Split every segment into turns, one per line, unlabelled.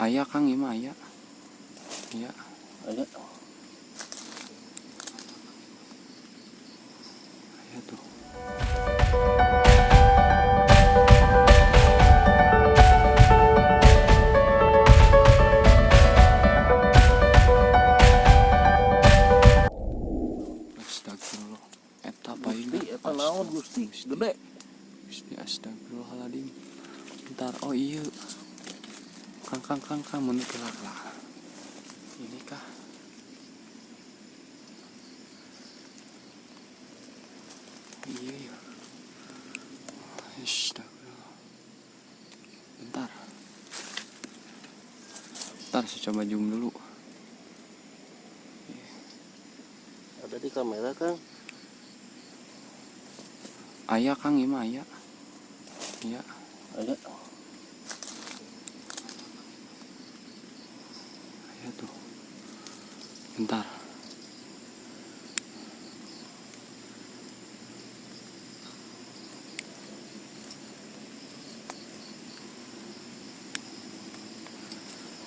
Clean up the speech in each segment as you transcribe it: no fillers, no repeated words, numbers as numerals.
Ayah Kang, ini mah ayah. Iya.
Ayah.
Ayah tuh. Astagfirullah. Eta paina.
Eta naon Gusti? Gede.
Gusti astagfirullahaladzim. Bentar, oh iya. Kang, menit lah. Ini kah? Iya. Astagfirullah. Bentar, saya coba zoom dulu.
Ada di kamera Kang.
Ayah Kang, ini mah ayah. Iya.
Ayah.
Ayah tuh. Bentar.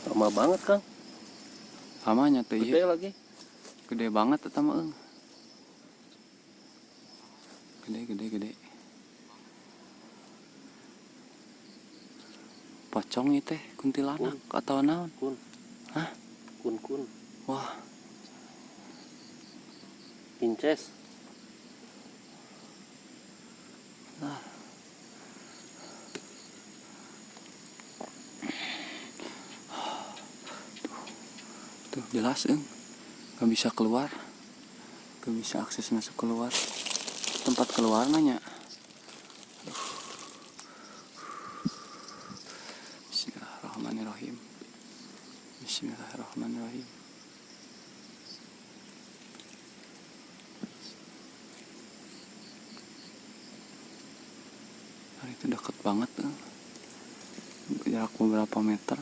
Lama banget Kang.
Lamanya tuh
Gede
iya.
lagi.
Gede banget eta mah eung. Gede. Pocong itu teh kuntilanak atau naon?
Kun.
Hah?
Kun.
Wah,
Inces.
nah. Tuh jelas nggak bisa keluar, nggak bisa akses masuk keluar, tempat keluar nanya. Bismillahirrahmanirrahim. Nah, itu deket banget, jarak beberapa meter.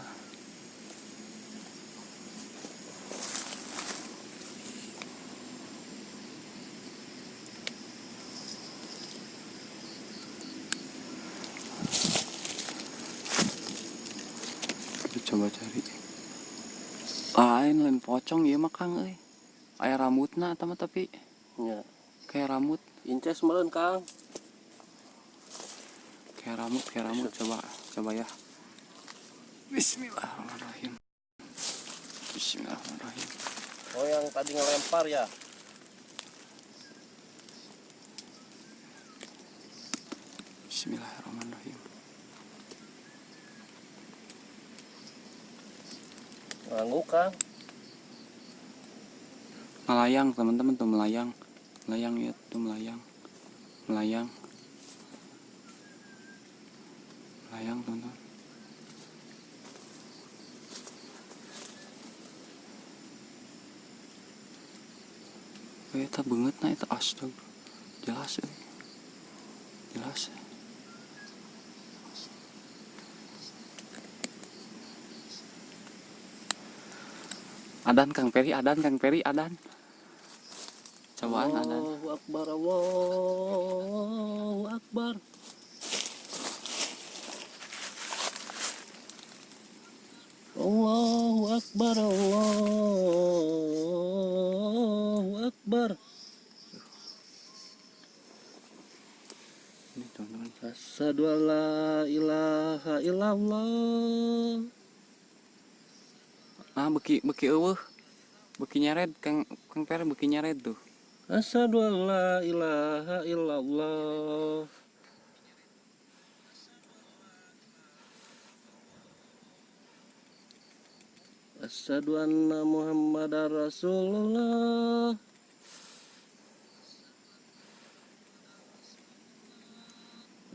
Coba cari lain pocong ya mah Kang aya rambutna atau tapi
Ya.
kayak rambut
Inces meureun Kang.
kayak rambut coba ya. Bismillahirrahmanirrahim.
Oh yang tadi ngelempar ya.
Bismillahirrahmanirrahim.
Ngangguk Kang.
Melayang teman-teman tuh melayang ya tuh melayang teman-teman. Eta banget nah itu astag jelas jelas. Adan Kang Peri adan. Cobaan adan.
Allahu Akbar, Allahu Akbar. Allahu Akbar, Allahu Akbar.
Ini teman-teman.
Asyhadu an la ilaha illallah.
Ah beki eueuh. Beki nyared Kang Peri beki nyared tuh.
Asyhadu an la ilaha illallah. Asyhadu anna Muhammadar Rasulullah.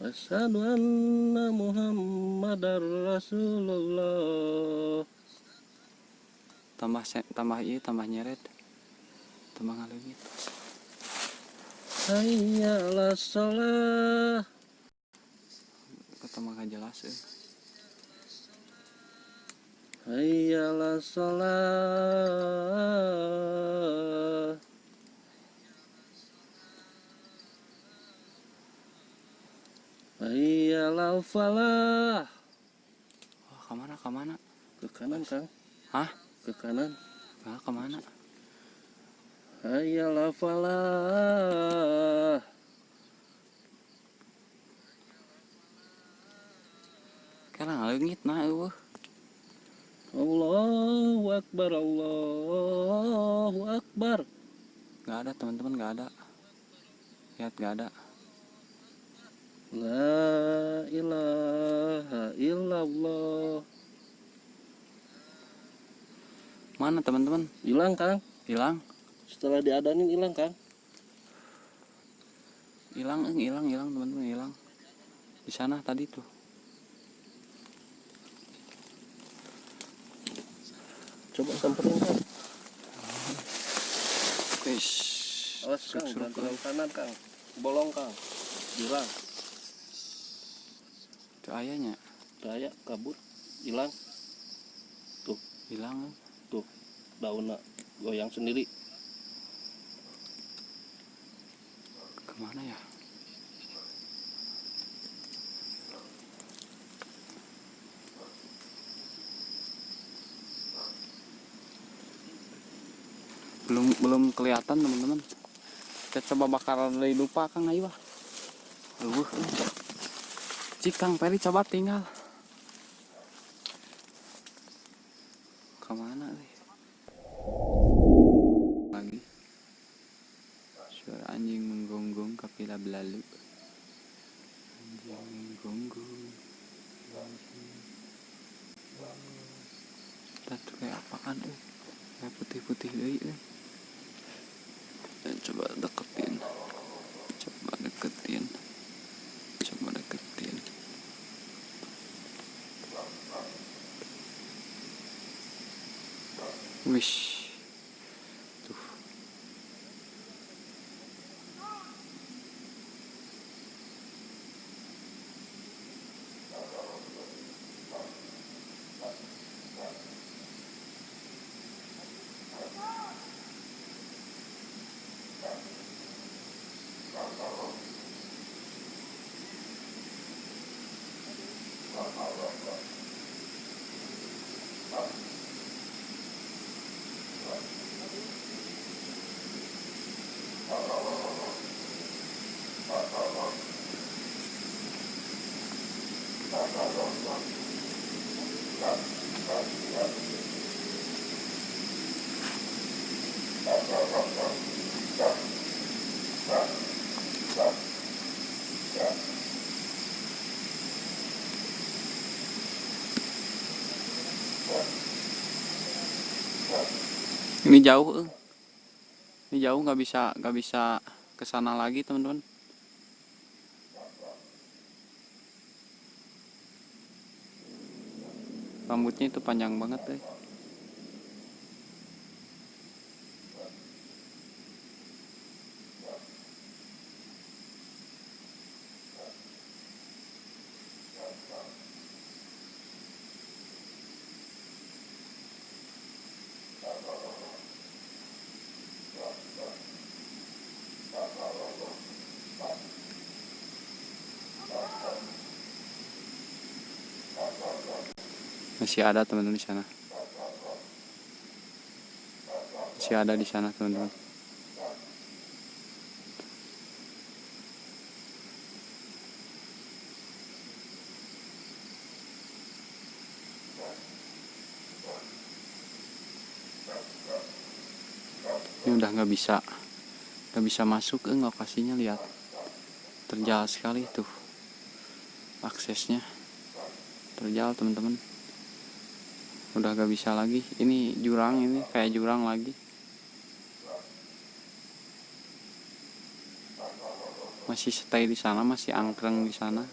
Asyhadu anna Muhammadar Rasulullah.
Tambah nyeret. Tambah ngaleungit.
Hayya 'alas shalah.
Tambah jelas
Hayya 'alas shalah. Hayya 'alal falah.
Wah, kemana?
Ke kanan Kang.
Hah?
Ke kanan.
Nah, kemana?
Hayal falah.
Karena leungit nah eueuh.
Allahu Akbar, Allahu Akbar.
Gak ada teman-teman, gak ada. Lihat gak ada.
La ilaha illallah.
Mana teman-teman?
Hilang Kang.
Hilang.
Setelah diadanin hilang Kang.
Hilang teman-teman, hilang. Di sana tadi tuh.
Coba samperin Kang.
Guys.
Awas Kang, jangan terlalu kanan Kang. Bolong Kang. Hilang.
Itu ayahnya.
Daya kabur. Hilang. Tuh,
Hilang.
tuh. Daunnya goyang sendiri.
Kemana ya? Belum kelihatan teman-teman. Kita coba bakar dari lupa Kang, ayo. Cik Kang Peri coba tinggal. Kemana nih? Lagi. Suara anjing menggonggong kapila belalu. Anjing menggonggong. Itu kayak apaan tuh? Kayak putih-putih deh. Coba deketin. Wish. Tuh. Ini jauh, ini jauh, nggak bisa ke sana lagi teman-teman. Rambutnya itu panjang banget deh. Masih ada teman-teman di sana. Masih ada di sana teman-teman. Ini udah nggak bisa masuk lokasinya, lihat. Terjal sekali tuh. Aksesnya terjal teman-teman. Udah gak bisa lagi. Ini jurang, ini kayak jurang lagi. Masih stay di sana, masih angkring di sana.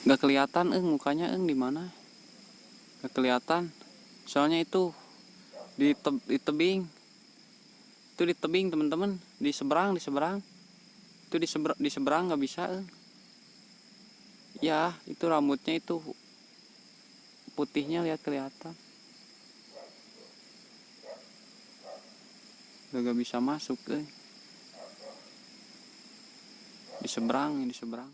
Gak kelihatan mukanya di mana. Gak kelihatan. Soalnya itu di tebing. Itu di tebing teman-teman, di seberang. Itu di seberang nggak bisa. Ya, itu rambutnya itu putihnya lihat kelihatan. udah gak bisa masuk di seberang.